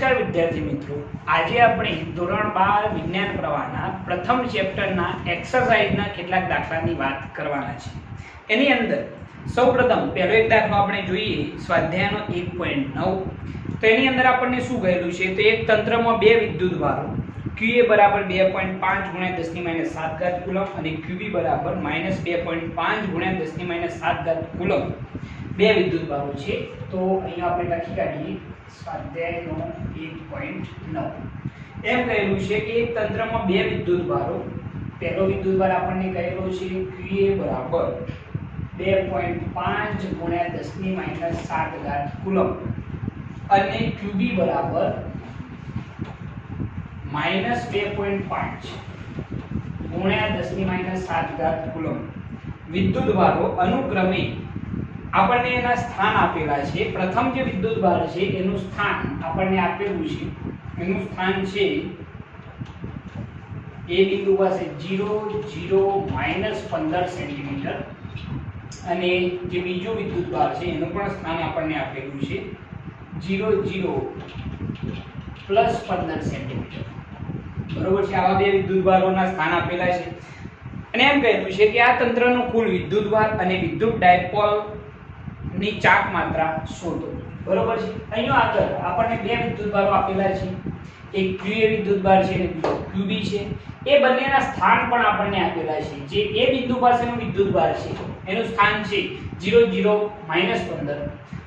નમસ્કાર વિદ્યાર્થી મિત્રો, આજે આપણે ધોરણ 12 વિજ્ઞાન પ્રવાહના પ્રથમ ચેપ્ટરના એક્સરસાઇઝના કેટલાક દાખલાની વાત કરવાના છે। એની અંદર સૌપ્રથમ પહેલો એક દાખલો આપણે જોઈએ, સ્વાધ્યાયનો 1.9। તો એની અંદર આપણને શું કહેલું છે તો એક તંત્રમાં બે વિદ્યુતભારો QA બરાબર 2.5 ગુણ્યા 10 - 7 કુલમ અને QB બરાબર -2.5 ગુણ્યા 10 - 7 કુલમ બે વિદ્યુતભારો છે। તો અહીંયા આપણે લખી કાઢીએ સ્વાધ્યાયનો 1.9। એમ કહેલું છે કે એક તંત્રમાં બે વિદ્યુતભારો, પહેલો વિદ્યુતભાર આપણને કહેલો છે QA બરાબર 2.5 ગુણ્યા 10 - 7 કુલમ અને QB બરાબર -2.5 ગુણ્યા 10 - 7 કુલમ વિદ્યુતભારો અનુક્રમે આપણને એના સ્થાન આપેલા છે। પ્રથમ જે વિદ્યુતભાર છે એનું સ્થાન આપણને આપેલું છે, એનું સ્થાન છે એ બિંદુ પાસે 0 0 -15 સેન્ટીમીટર અને જે બીજો વિદ્યુતભાર છે એનું પણ સ્થાન આપણને આપેલું છે 0 0 +15 સેન્ટીમીટર। બરોબર છે, આવા બે વિદ્યુતભારોના સ્થાન આપેલા છે અને એમ કહેલું છે કે આ તંત્રનો કુલ વિદ્યુતભાર અને વિદ્યુત ડાયપોલ ની ચાક માત્રા શોધો। બરોબર છે, અહીંયા આગળ આપણને બે વિદ્યુતભારો આપેલા છે, એક QA વિદ્યુતભાર છે અને બીજો QB છે। એ બંનેના સ્થાન પણ આપણને આપેલા છે। જે એ બિંદુ પાસેનું વિદ્યુતભાર છે એનું સ્થાન છે 0 0 -15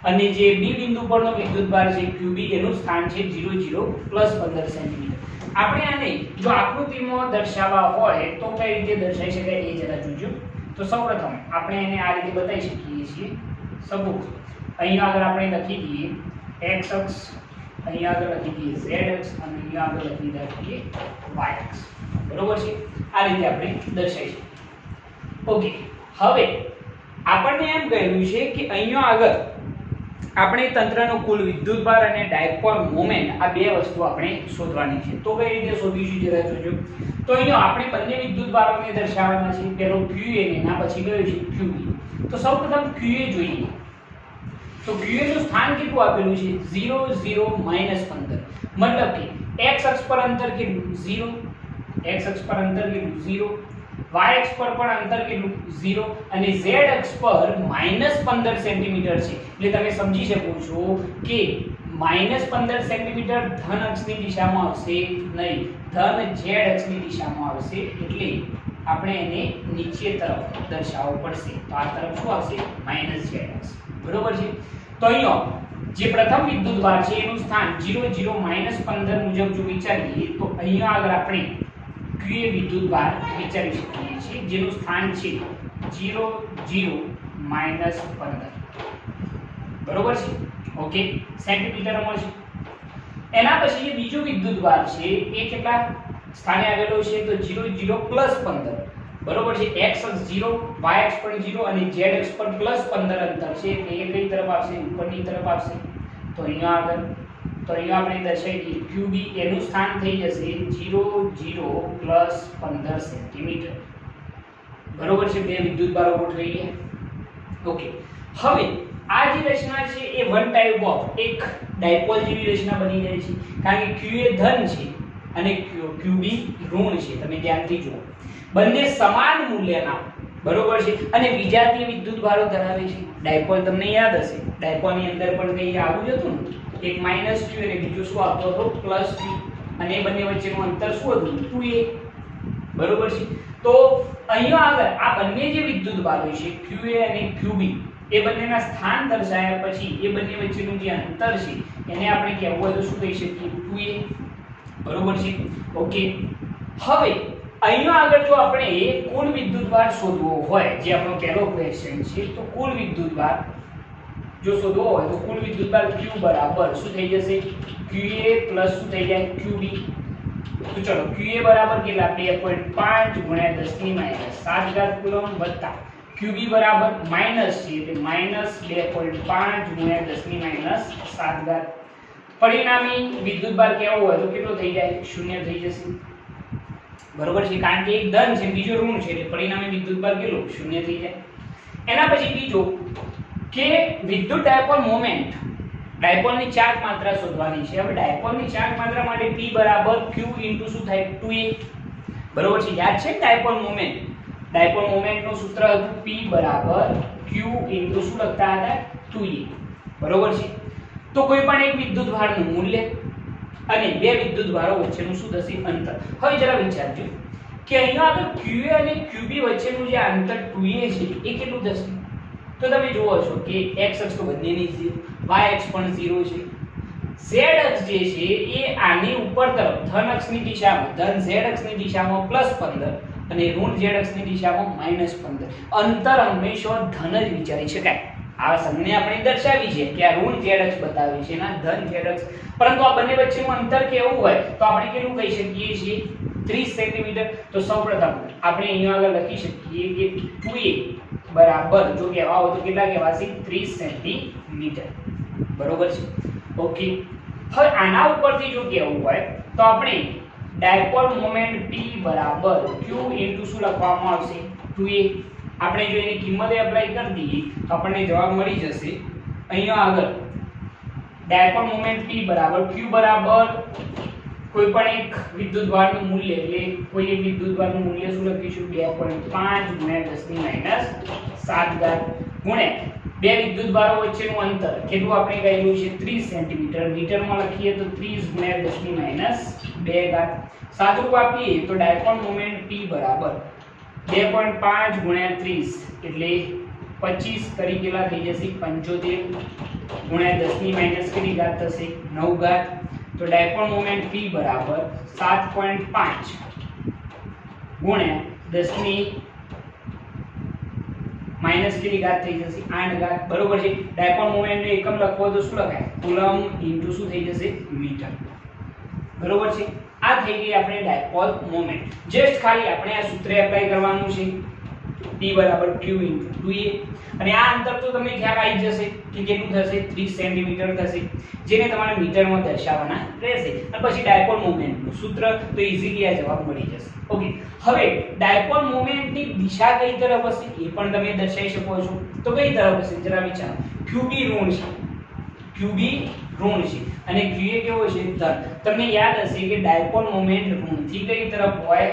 અને જે B બિંદુ પરનો વિદ્યુતભાર છે QB એનું સ્થાન છે 0 0 +15 સેન્ટીમીટર। આપણે આને જો આકૃતિમાં દર્શાવવા હોય તો કઈ રીતે દર્શાવી શકાય એ જરા જોજો। તો સૌપ્રથમ આપણે એને આ રીતે બતાવી શકીએ છીએ। સપોઝ અહીંયા આગળ આપણે લખી દઈએ x અક્ષ, અહીંયા આગળ લખી દઈએ z અક્ષ અને અહીંયા આગળ લખી દઈએ y અક્ષ। બરોબર છે, આ રીતે આપણે દર્શાવી શકીએ। ઓકે, હવે આપણને એમ કહેલું છે કે અહીંયા આગળ આપણે તંત્રનો કુલ વિદ્યુતભાર અને ડાયપોલ મોમેન્ટ આ બે વસ્તુ આપણે શોધવાની છે। તો કઈ રીતે શોધીશું જરા જોજો। તો અહીંયા આપણે બંને વિદ્યુતભારોને દર્શાવવાના છે, પહેલો QA ને ના પછી કયો છે QB। તો સૌપ્રથમ QA જોઈએ। તો QA નું સ્થાન કેટલું આપેલું છે 0 0 -15, મતલબ કે x અક્ષ પર અંતર કેટલું 0, x અક્ષ પર અંતર કેટલું 0, y અક્ષ પર પણ અંતર કેટલું 0 અને z અક્ષ પર -15 સેન્ટીમીટર છે। એટલે તમે સમજી શકો છો કે -15 સેન્ટીમીટર ધન અક્ષની દિશામાં આવશે નહીં, ધન z અક્ષની દિશામાં આવશે। એટલે આપણે એને નીચે તરફ દર્શાવવું પડશે। તો આ તરફ શું આવશે -z અક્ષ। બરોબર છે, તો અહીંયા જે પ્રથમ વિદ્યુતભાર છે એનું સ્થાન 0 0 -15 મુજબ જો વિચારીએ તો અહીંયા આગળ આપણે QA વિદ્યુતભાર વિચારી શકીએ છીએ, જેનું સ્થાન છે 0 0 -15। બરોબર છે, ઓકે, સેન્ટીમીટરમાં છે। એના પછી જે બીજો વિદ્યુતભાર છે એ કેટલા સ્થાને આવેલો છે તો 0 0 +15। બરોબર છે, x અક્ષ 0, y અક્ષ પર 0 અને z અક્ષ પર +15 અંતર છે। એટલે એ કઈ તરફ આવશે ઉપરની તરફ આવશે। તો અહીંયા આગળ આપણે દર્શાવીએ QB એનું સ્થાન થઈ જશે 0 0 +15 સેન્ટીમીટર। બરોબર છે, બે વિદ્યુતભારો ગોઠવાઈ ગયા। ઓકે, હવે આ જે રચના છે એ વન ટાઈપ ઓફ એક ડાયપોલ જેવી રચના બની જાય છે, કારણ કે QA ધન છે અને QB ઋણ છે। તમે ધ્યાનથી જુઓ, બંને સમાન મૂલ્યના, બરોબર છે, અને વિજાતીય વિદ્યુતભારો ધરાવે છે। ડાયપોલ તમને યાદ હશે, ડાયપોલની અંદર પણ કઈ આવું જ હતું ને, એક -q અને બીજું શું આવતો હતો +q અને એ બંને વચ્ચેનું અંતર શું હતું 2a। બરોબર છે, તો અહીંયા આગળ આ બંને જે વિદ્યુતભારો છે QA અને QB એ બંનેના સ્થાન દર્શાવ્યા પછી એ બંને વચ્ચેનું જે અંતર છે એને આપણે કહેવું હોય તો શું કહી શકીએ 2a। બરોબર છે, ઓકે। હવે અહીંયા આગળ જો આપણે કુલ વિદ્યુતભાર શોધવો હોય, જે આપણો પહેલો ક્વેશ્ચન છે, તો કુલ વિદ્યુતભાર જો શોધવો હોય તો કુલ વિદ્યુતભાર Q બરાબર શું થઈ જશે QA પ્લસ શું થઈ જાય QB। તો ચલો QA બરાબર કેટલા 2.5 ગુણ્યા 10 - 7 કુલમ વત્તા QB બરાબર માઈનસ છે એટલે -2.5 ગુણ્યા 10 - 7। પરિણામી વિદ્યુતભાર કેવો હોય તો કેટલો થઈ જાય 0 થઈ જશે। બરોબર છે, કારણ કે એક ધન છે બીજો ઋણ છે એટલે પરિણામી વિદ્યુતભાર કેટલો 0 થઈ જાય। એના પછી બીજો કે વિદ્યુત ડાયપોલ મોમેન્ટ ડાયપોલની ચાર્જ માત્રા શોધવાની છે. હવે ડાયપોલની ચાર્જ માત્રા માટે P બરાબર Q શું થાય 2a. બરોબર છે, યાદ છે ડાયપોલ મોમેન્ટ. ડાયપોલ મોમેન્ટનું સૂત્ર હતું P બરાબર Q શું લખતા હતા 2a. બરોબર છે. તો કોઈ પણ એક વિદ્યુતભારનું મૂલ્ય અને બે વિદ્યુતભારો વચ્ચેનું શું થશે અંતર. હવે જરા વિચારજો કે અહીંયા આગળ QA અને QB વચ્ચેનું જે અંતર 2a છે એ કેટલું થશે. તો તમે જુઓ છો કે x અક્ષ તો બંનેની 0, y અક્ષ પણ 0 છે. z અક્ષ જે છે એ આની ઉપર તરફ ધન અક્ષની દિશામાં, ધન z અક્ષની દિશામાં +15 અને ઋણ z અક્ષની દિશામાં -15. અંતર હંમેશા ધન જ વિચારી શકાય. આ સંજ્ઞા આપણે દર્શાવી છે કે આ ઋણ z અક્ષ બતાવી છે ના ધન z અક્ષ. પરંતુ આ બંને વચ્ચેનું અંતર કેવું હોય તો આપણે કેટલું કહી શકીએ છીએ 30 સેન્ટીમીટર. તો સૌપ્રથમ આપણે અહીંયા આગળ લખી શકીએ કે 2a બરાબર જો કહેવા હોય તો કેટલા કહેવાશે 30 સેન્ટીમીટર. બરોબર છે, ઓકે. હવે આના ઉપરથી જો કહેવું હોય તો આપણે ડાયપોલ મોમેન્ટ P બરાબર Q શું લખવામાં આવશે 2a. આપણે જો એની કિંમત એપ્લાય કરી દઈએ તો આપણને જવાબ મળી જશે. અહીંયા આગળ ડાયપોલ મોમેન્ટ P બરાબર Q બરાબર કોઈ પણ એક વિદ્યુતભારનું મૂલ્ય એટલે કોઈ એક વિદ્યુતભારનું મૂલ્ય શું લખીશું 2.5 × 10⁻⁷ ગુણ્યા બે વિદ્યુતભારો વચ્ચેનું અંતર કેટલું આપણે કહેલું છે 30 સેન્ટીમીટર. મીટરમાં લખીએ તો 30 × 10⁻². સાદું રૂપ આપીએ તો ડાયપોલ મોમેન્ટ P બરાબર 2.5 × 30 એટલે 25 કરી કેટલા થઈ જશે 75 ગુણ્યા 10⁻³ કેટલી ઘાત થશે 9 ઘાત. તો ડાયપોલ મોમેન્ટ P બરાબર 7.5 ગુણ્યા 10⁻³ કેટલી ઘાત થઈ જશે 8 ઘાત. બરોબર છે. ડાયપોલ મોમેન્ટ નો એકમ લખવો તો શું લખાય કુલમ ઇન્ટુ શું થઈ જશે મીટર. બરોબર છે. આ થઈ ગઈ આપણે ડાયપોલ મોમેન્ટ. જસ્ટ ખાલી આપણે આ સૂત્ર એપ્લાય કરવાનું છે P બરાબર Q * 2a. અને આ અંતર તો તમને ખ્યાલ આવી જશે કે કેટલું થશે 30 સેન્ટીમીટર થશે, જેને તમારે મીટરમાં દર્શાવવાના રહેશે. અને પછી ડાયપોલ મોમેન્ટનું સૂત્ર તો ઈઝીલી આ જવાબ મળી જશે. ઓકે. હવે ડાયપોલ મોમેન્ટની દિશા કઈ તરફ હશે એ પણ તમે દર્શાવી શકો છો. તો કઈ તરફ હશે જરા વિચારો. QB ઋણ છે, QB ઋણ છે અને QA કેવો છે ધન. તમને યાદ હશે કે ડાયપોલ મોમેન્ટ ઋણથી કઈ તરફ હોય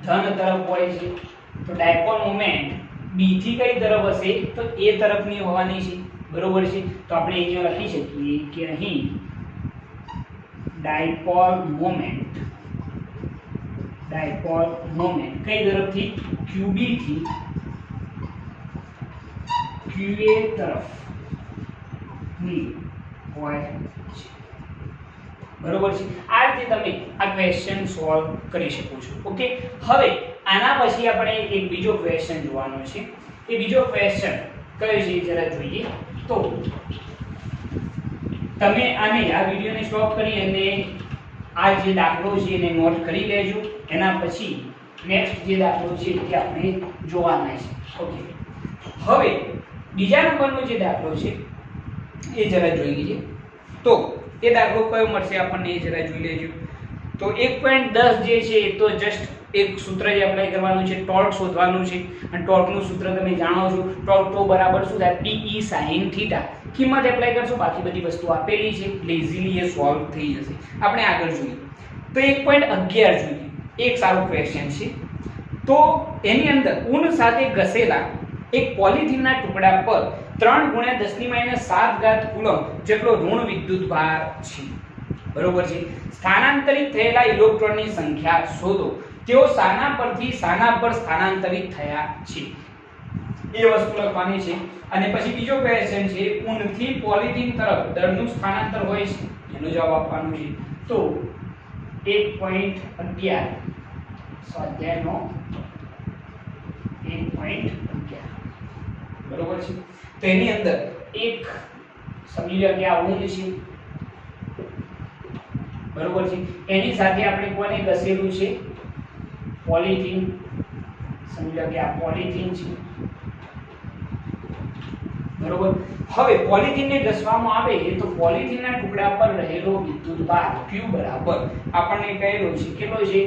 ધન તરફ હોય છે. તો ડાયપોલ મોમેન્ટ B થી કઈ તરફ હશે તો A તરફની હોવાની છે. બરોબર છે. તો આપણે અહીંયા લખી શકીએ કે અહીં ડાયપોલ મોમેન્ટ કઈ તરફથી QB થી QA તરફની હોય છે. બરોબર છે. આ રીતે તમે આ ક્વેશ્ચન સોલ્વ કરી શકો છો. ઓકે. હવે આના પછી આપણે એક બીજો ક્વેશ્ચન જોવાનો છે. એ બીજો ક્વેશ્ચન કયો છે જરા જોઈએ. તો તમે આને આ વિડિયોને સ્ટોપ કરી અને આ જે દાખલો છે એને નોટ કરી લેજો. એના પછી નેક્સ્ટ જે દાખલો છે તે આપણે જોવાના છે. ઓકે. હવે બીજા નંબરનો જે દાખલો છે એ જરા જોઈ લઈએ. તો એ દાખલો કયો મળશે આપણને એ જરા જોઈ લેજો. તો 1.10 જે છે એ તો જસ્ટ એક સૂત્ર જે એપ્લાય કરવાનું છે ટોર્ક શોધવાનું છે. અને ટોર્કનું સૂત્ર તમે જાણો છો ટોર્ક તો બરાબર શું થાય PE sin θ. કિંમત એપ્લાય કરશો બાકી બધી વસ્તુ આપેલી છે એટલે ઈઝીલી એ સોલ્વ થઈ જશે. આપણે આગળ જોઈએ તો 1.11 જોઈએ. એક સારો ક્વેશ્ચન છે. તો એની અંદર ઊન સાથે ઘસેલા એક પોલિથીનના ટુકડા પર 3 × 10⁻⁷ કુલમ જેટલો ઋણ વિદ્યુતભાર છે. બરોબર છે. સ્થાનાંતરિત થયેલા ઇલેક્ટ્રોનની સંખ્યા શોધો. તેઓ સાના પરથી સાના પર સ્થાનાંતરિત થયા છે એ વસ્તુ લખવાની છે. અને પછી બીજો ક્વેશ્ચન છે ઊનથી પોલિથીન તરફ દળનું સ્થાનાંતર હોય છે એનો જવાબ આપવાનો છે. તો 1.11 સ્વાધ્યાયનો 1.11 બરોબર છે. તો એની અંદર એક સમજી લો કે આ ઊન છે. બરોબર છે. એની સાથે આપણે કોને ઘસેલું છે પોલિથીન. સમજી લો કે આ પોલિથીન છે. બરોબર. હવે પોલિથીનને ઘસવામાં આવે તો પોલિથીનના ટુકડા પર રહેલો વિદ્યુતભાર Q બરાબર આપણને કહેલો છે કેટલો છે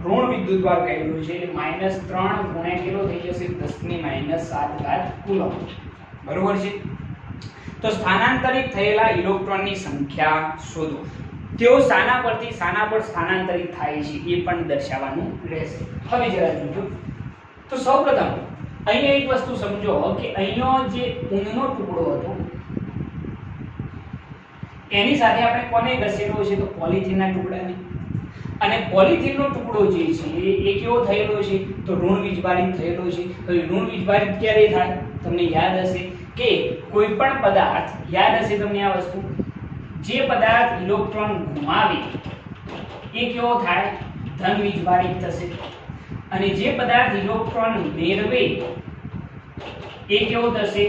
ઋણ વિદ્યુતભાર કહેલો છે એટલે -3 ગુણ્યા કેટલો થઈ જશે 10⁻⁷ કુલમ. બરોબર છે. તો સ્થાનાંતરિત થયેલા ઇલેક્ટ્રોનની સંખ્યા શોધો. તેઓ શાના પરથી શાના પર સ્થાનાંતરિત થાય છે એ પણ દર્શાવવાનું રહેશે. હવે જરા જોજો. તો સૌપ્રથમ અહીંયા એક વસ્તુ સમજો કે અહીંયા જે ઊનનો ટુકડો હતો એની સાથે આપણે કોને ઘસેડો છે? તો પોલિથીનના ટુકડાને. અને પોલિથીનનો ટુકડો જે છે એ કેવો થયેલો છે? તો ઋણ વીજભારિત થયેલો છે. તો ઋણ વીજભારિત ક્યારે થાય? તમને યાદ હશે કે કોઈ પણ પદાર્થ, યાદ હશે તમને આ વસ્તુ, જે પદાર્થ ઇલેક્ટ્રોન ગુમાવે એ કેવો થાય? ધન વીજભારિત થશે. અને જે પદાર્થ ઇલેક્ટ્રોન મેળવે એ કેવો થશે?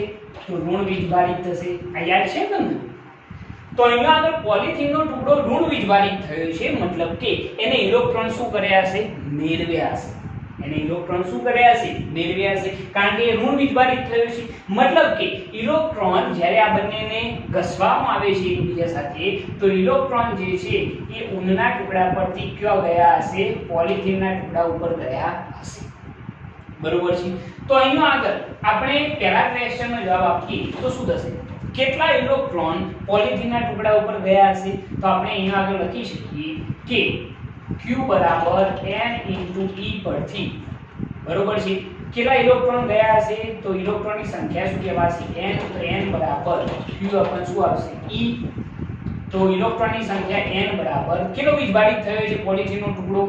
તો ઋણ વીજભારિત થશે. આ યાદ છે તમને? તો અહીંયા આગળ પોલિથીનનો ટુકડો ઋણ વીજભારિત થયો છે, મતલબ કે એને ઇલેક્ટ્રોન શું કર્યા હશે? મેળવ્યા હશે. એને ઇલેક્ટ્રોન શું કર્યા હશે? મેળવ્યા હશે. કારણ કે એ ઋણ વીજભારિત થયો છે, મતલબ કે ઇલેક્ટ્રોન જ્યારે આ બંનેને ઘસવામાં આવે છે એકબીજા સાથે, તો ઇલેક્ટ્રોન જે છે એ ઊનના ટુકડા પરથી ક્યાં ગયા હશે? પોલિથીનના ટુકડા ઉપર ગયા હશે. બરોબર છે? તો અહીંયા આગળ આપણે પહેલા ક્વેશ્ચનનો જવાબ આપીએ તો શું થશે? કેટલા ઇલેક્ટ્રોન પોલિથીનના ટુકડા ઉપર ગયા હશે? તો આપણે અહીંયા આગળ લખી શકીએ કે Q બરાબર n * E પરથી, બરોબર છે, કેટલા ઇલેક્ટ્રોન ગયા હશે? તો ઇલેક્ટ્રોનની સંખ્યા શું કહેવાશે? n. તો n બરાબર Q अपन શું આવશે? E. તો ઇલેક્ટ્રોનની સંખ્યા n બરાબર કેટલો વીજભારિત થયો છે પોલિથીનનો ટુકડો?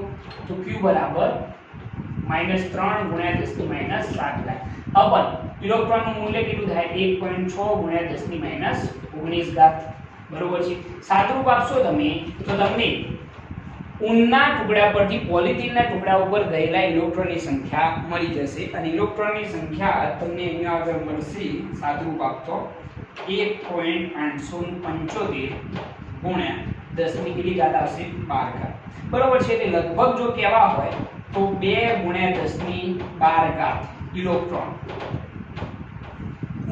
તો Q બરાબર -3 × 10⁻⁷ अपन ઇલેક્ટ્રોનનું મૂલ્ય કેટલું થાય? 1.6 × 10⁻19. બરોબર છે? સાદુરૂપ આપશો તમે તો તમને ઊનના ટુકડા પરથી પોલિથીનના ટુકડા ઉપર ગયેલા ઇલેક્ટ્રોનની સંખ્યા મળી જશે. અને ઇલેક્ટ્રોનની સંખ્યા તમને અહીંયા આગળ મળશે સાદુરૂપ આપતો 1.875 × 10⁻12 આવશે. બરોબર છે? એટલે લગભગ જો કહેવા હોય તો 2 × 10⁻12 ઇલેક્ટ્રોન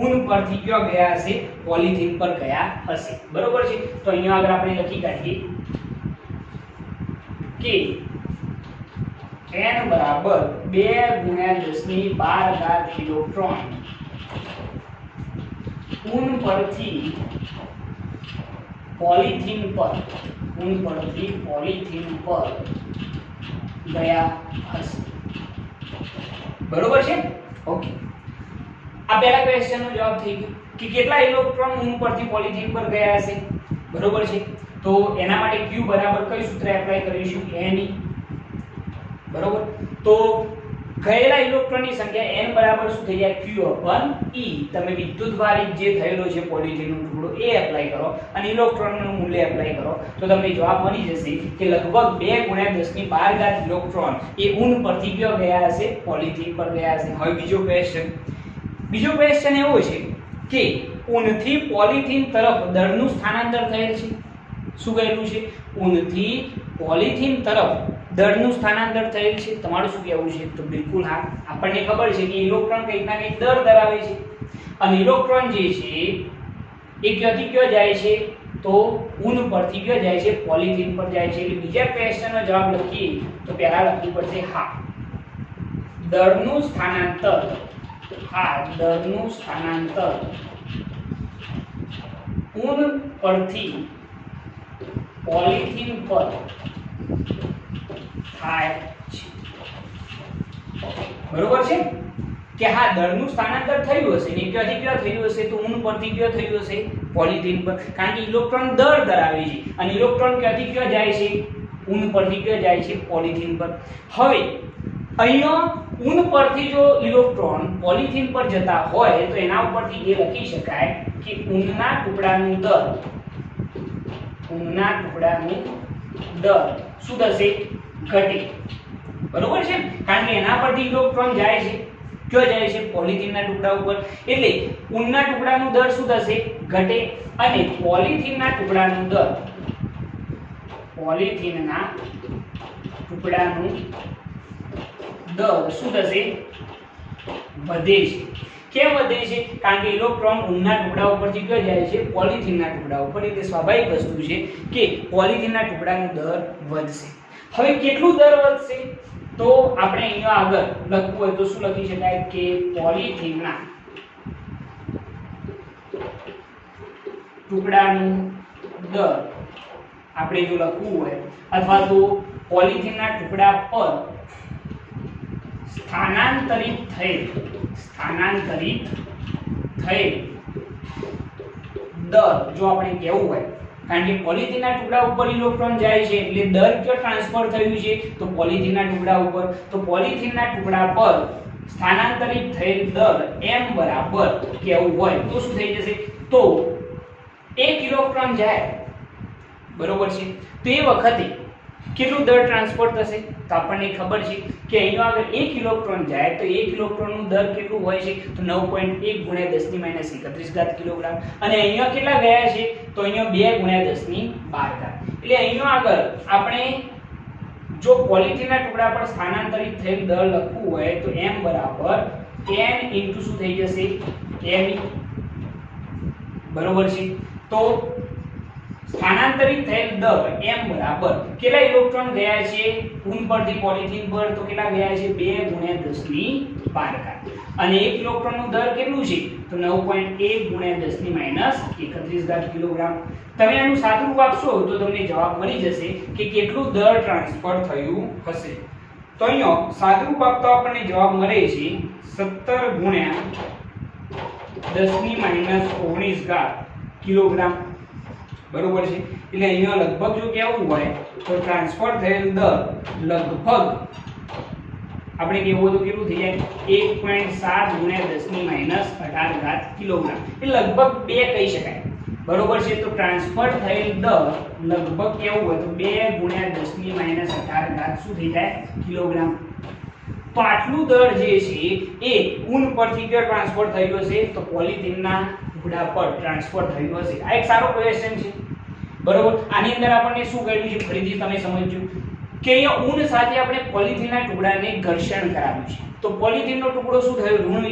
ઊન પરથી ક્યાં ગયા હશે? પોલિથીન પર ગયા હશે. બરોબર છે? તો અહીંયા આગળ આપણે લખી કાઢીએ કે n બરાબર 2 × 10⁻12 ઇલેક્ટ્રોન ઊન પરથી પોલિથીન પર ગયા હશે. બરોબર છે? ઓકે. આ પહેલા ક્વેશ્ચનનો જવાબ થઈ ગયો કે કેટલા ઇલેક્ટ્રોન ઊન પરથી પોલિથીન પર ગયા હશે. બરોબર છે? તો એના માટે Q બરાબર કયું સૂત્ર એપ્લાય કરીશું? Ne. બરોબર? તો ગયેલા ઇલેક્ટ્રોનની સંખ્યા n બરાબર શું થઈ જાય? Q / E. તમે વિદ્યુતભારિત જે થયેલો છે પોલિથીનનો ટુકડો એ એપ્લાય કરો અને ઇલેક્ટ્રોનનું મૂલ્ય એપ્લાય કરો તો તમને જવાબ મળી જશે કે લગભગ 2 × 10⁻12 ઇલેક્ટ્રોન એ ઊન પરથી ક્યાં ગયા હશે? પોલિથીન પર ગયા હશે. હવે બીજો ક્વેશ્ચન એવો છે કે ઊનથી પોલિથીન તરફ દળનું સ્થાનાંતર થયેલ છે. શું કહેલું છે? ઊનથી પોલિથીન તરફ દળનું સ્થાનાંતર થયેલ છે. તમારું શું કહેવું છે? તો બિલકુલ હા. આપણને ખબર છે કે ઇલેક્ટ્રોન કંઈક ના કંઈક દળ ધરાવે છે અને ઇલેક્ટ્રોન જે છે એ ક્યાંથી ક્યાં જાય છે? તો ઊન પરથી ક્યાં જાય છે? પોલિથીન પર જાય છે. એટલે બીજા ક્વેશ્ચનનો જવાબ લખીએ તો પહેલા લખવું પડશે હા. દળનું સ્થાનાંતર ઊન પરથી પોલિથીન પર થાય છે. બરોબર છે કે હા દળનું સ્થાનાંતર થયું હશે ને ક્યાંથી ક્યાં થયું હશે? તો ઊન પરથી ક્યાં થયું હશે? પોલિથીન પર. કારણ કે ઇલેક્ટ્રોન દળ ધરાવે છે અને ઇલેક્ટ્રોન ક્યાંથી ક્યાં જાય છે? ઊન પરથી ક્યાં જાય છે? પોલિથીન પર. હવે અહીંયા ઊન પરથી જો ઇલેક્ટ્રોન પોલિથીન પર જતા હોય તો એના ઉપરથી એ લખી શકાય કે ઊનના ટુકડાનું દળ શું થશે? ઘટે. બરોબર છે? કારણ કે એના પરથી ઇલેક્ટ્રોન જાય છે ક્યાં જાય છે? પોલિથીનના ટુકડા ઉપર. એટલે ઊનના ટુકડાનું દળ શું થશે? ઘટે. અને પોલિથીનના ટુકડાનું દળ શું થશે? વધે છે. કેમ વધે છે? કારણ કે ઇલેક્ટ્રોન ઊનના ટુકડા ઉપરથી ક્યાં જાય છે? પોલિથીનના ટુકડા ઉપર. એટલે સ્વાભાવિક વસ્તુ છે કે પોલિથીનના ટુકડાનું દળ વધશે. હવે કેટલું દળ વધશે? તો આપણે અહીંયા આગળ લખવું હોય તો શું લખી શકાય કે પોલિથીનના ટુકડાનું દર આપણે જો લખવું હોય અથવા તો પોલિથીનના ટુકડા પર સ્થાનાંતરિત થયેલ દર જો આપણે કહેવું હોય, કારણ કે પોલિથીનના ટુકડા ઉપર ઇલેક્ટ્રોન જાય છે એટલે દર કયો ટ્રાન્સફર થયું છે તો પોલિથીનના ટુકડા ઉપર, તો પોલિથીનના ટુકડા પર સ્થાનાંતરિત થયેલ દર m બરાબર કેવું હોય તો શું થઈ જશે, તો 1 ઇલેક્ટ્રોન જાય બરોબર છે, તો એ વખતે કેટલું દર ટ્રાન્સફર થશે તો આપણને ખબર છે કે અહીંયા આગળ 1 ઇલેક્ટ્રોન જાય તો 1 ઇલેક્ટ્રોનનું દર કેટલું હોય છે તો 9.1 ગુણ્યા 10 ની માઈનસ 31 ઘાત કિલોગ્રામ, અને અહીંયા કેટલા ગયા છે તો અહીંયા 2 ગુણ્યા 10 ની 12 ઘાત, એટલે અહીંયા આગળ આપણે જો પોલિથીનના ટુકડા પર સ્થાનાંતરિત થયેલ દર લખવું હોય તો m બરાબર n ઇન્ટુ શું થઈ જશે m બરોબર છે, તો સ્થાનાંતરિત થયેલ દર m બરાબર કેટલા ઇલેક્ટ્રોન ગયા છે ઊન પરથી પોલિથીન પર તો કેટલા ગયા છે 2 ગુણ્યા 10 ની 12 ઘાત, અને 1 ઇલેક્ટ્રોનનું દર કેટલું છે તો 9.1 ગુણ્યા 10 ની માઈનસ 31 ઘાત કિલોગ્રામ. તમે આનું સાદું રૂપ આપશો તો તમને જવાબ મળી જશે કે કેટલું દર ટ્રાન્સફર થયું હશે. તો અહીંયા સાદું રૂપ આપતો આપણને જવાબ મળે છે 17 ગુણ્યા 10 ની માઈનસ 19 ઘાત કિલોગ્રામ બરોબર છે, એટલે અહીંયા લગભગ જો કેવું હોય તો ટ્રાન્સફર થયેલ દર લગભગ આપણે કેવું તો કેટલું થઈ જાય 1.7 ગુણ્યા 10 ની માઈનસ 18 ઘાત કિલોગ્રામ, એ લગભગ 2 કહી શકાય બરોબર છે, તો ટ્રાન્સફર થયેલ દર લગભગ કેવું હોય તો 2 ગુણ્યા 10 ની માઈનસ 18 ઘાત શું થઈ જાય કિલોગ્રામ. તો આટલું દર જે છે એ ઊન પરથી કે ટ્રાન્સફર થયું હશે તો પોલિથીનના ટુકડા પર ટ્રાન્સફર થયું હશે. આ એક સારો ક્વેશ્ચન છે બરોબર. આની અંદર આપણને શું કહ્યું છે ફરીથી તમે સમજજો કે અહીંયા ઊન સાથે આપણે પોલિથીનના ટુકડાને ઘર્ષણ કરાવ્યું છે, તો પોલિથીનનો ટુકડો શું થયો ઋણ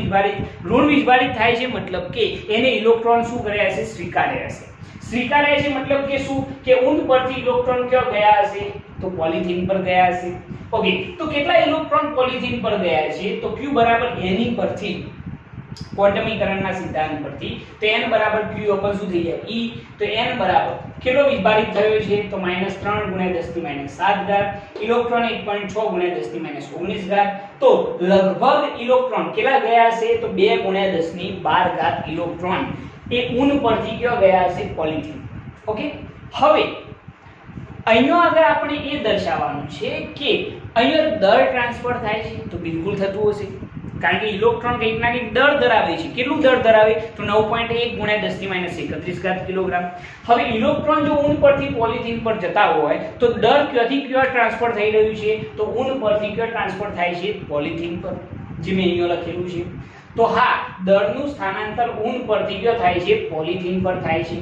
વિજભારિત થાય છે, મતલબ કે એને ઇલેક્ટ્રોન શું કર્યા હશે સ્વીકાર્યા છે, મતલબ કે શું કે ઊન પરથી ઇલેક્ટ્રોન ક્યાં ગયા હશે તો પોલિથીન પર ગયા હશે. ઓકે, તો કેટલા ઇલેક્ટ્રોન પોલિથીન પર ગયા છે તો q બરાબર n પરથી ક્વોન્ટમીકરણના સિદ્ધાંત પરથી તો n બરાબર q ઉપર શું થઈ જાય e, તો n બરાબર કેટલો વિભાજિત થયો છે તો -3 ગુણ્યા 10 ની માઈનસ 7 ઘાત, ઇલેક્ટ્રોન 1.6 ગુણ્યા 10 ની માઈનસ 19 ઘાત, તો લગભગ ઇલેક્ટ્રોન કેટલા ગયા છે તો 2 ગુણ્યા 10 ની 12 ઘાત ઇલેક્ટ્રોન એ ઊન પરથી ક્યાં ગયા છે પોલિથીન. ઓકે, હવે અહીંયા આગળ આપણે એ દર્શાવવાનું છે કે અહીંયા દર ટ્રાન્સફર થાય છે તો બિલકુલ થતું હશે, કારણ કે ઇલેક્ટ્રોન કંઈક ના કંઈક દર ધરાવે છે. કેટલું દર ધરાવે તો 9.1 ગુણ્યા 10 ની માઈનસ 31 ઘાત કિલોગ્રામ. હવે ઇલેક્ટ્રોન જો ઊન પરથી પોલિથીન પર જતા હોય તો દર ક્યાંથી ક્યાં ટ્રાન્સફર થઈ રહ્યું છે તો ઊન પરથી ક્યાં ટ્રાન્સફર થાય છે પોલિથીન પર, જે મેં અહીંયા લખેલું છે. તો હા, દળનું સ્થાનાંતર ઊન પરથી ક્યાં થાય છે પોલિથીન પર થાય છે.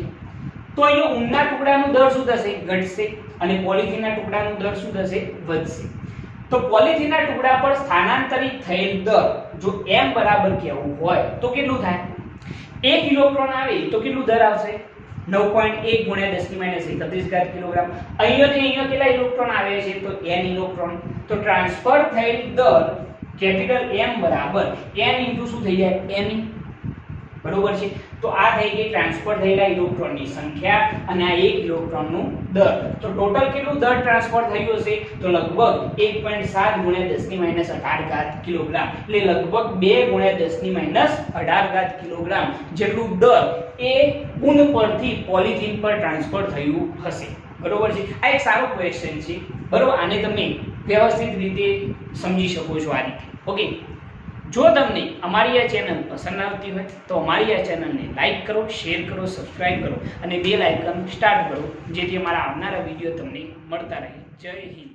તો અહીંયા ઊનના ટુકડાનું દર શું થશે ઘટશે, અને પોલિથીનના ટુકડાનું દર શું થશે વધશે. તો પોલિથીનના ટુકડા પર સ્થાનાંતરિત થયેલ દર જો m બરાબર કેવું હોય તો કેટલું થાય 1 ઇલેક્ટ્રોન આવે તો કેટલું દર આવશે 9.1 ગુણ્યા 10 ની માઈનસ 31 ઘાત કિલોગ્રામ. અહીંયા કેટલા ઇલેક્ટ્રોન આવે છે તો n ઇલેક્ટ્રોન, તો ટ્રાન્સફર થયેલ દર કેપિટલ M બરાબર n ઇન્ટુ શું થઈ જાય m બરોબર છે. તો આ થઈ ગઈ ટ્રાન્સફર થયેલા ઇલેક્ટ્રોનની સંખ્યા અને આ 1 ઇલેક્ટ્રોનનું દર. તો ટોટલ કેટલું દર ટ્રાન્સફર થયું હશે તો લગભગ 1.7 ગુણ્યા 10 ની માઈનસ 18 ઘાત કિલોગ્રામ, એટલે લગભગ 2 ગુણ્યા 10 ની માઈનસ 18 ઘાત કિલોગ્રામ જેટલું દર એ ઊન પરથી પોલિથીન પર ટ્રાન્સફર થયું હશે બરોબર છે. આ એક સારો ક્વેશ્ચન છે બરોબર, આને તમે વ્યવસ્થિત રીતે સમજી શકો છો આ રીતે. ઓકે, જો તમને અમારી આ ચેનલ પસંદ આવતી હોય તો અમારી આ ચેનલને લાઈક કરો, શેર કરો, સબસ્ક્રાઇબ કરો અને બેલ આઇકન સ્ટાર્ટ કરો, જેથી અમારા આવનારા વિડીયો તમને મળતા રહે. જય હિન્દ.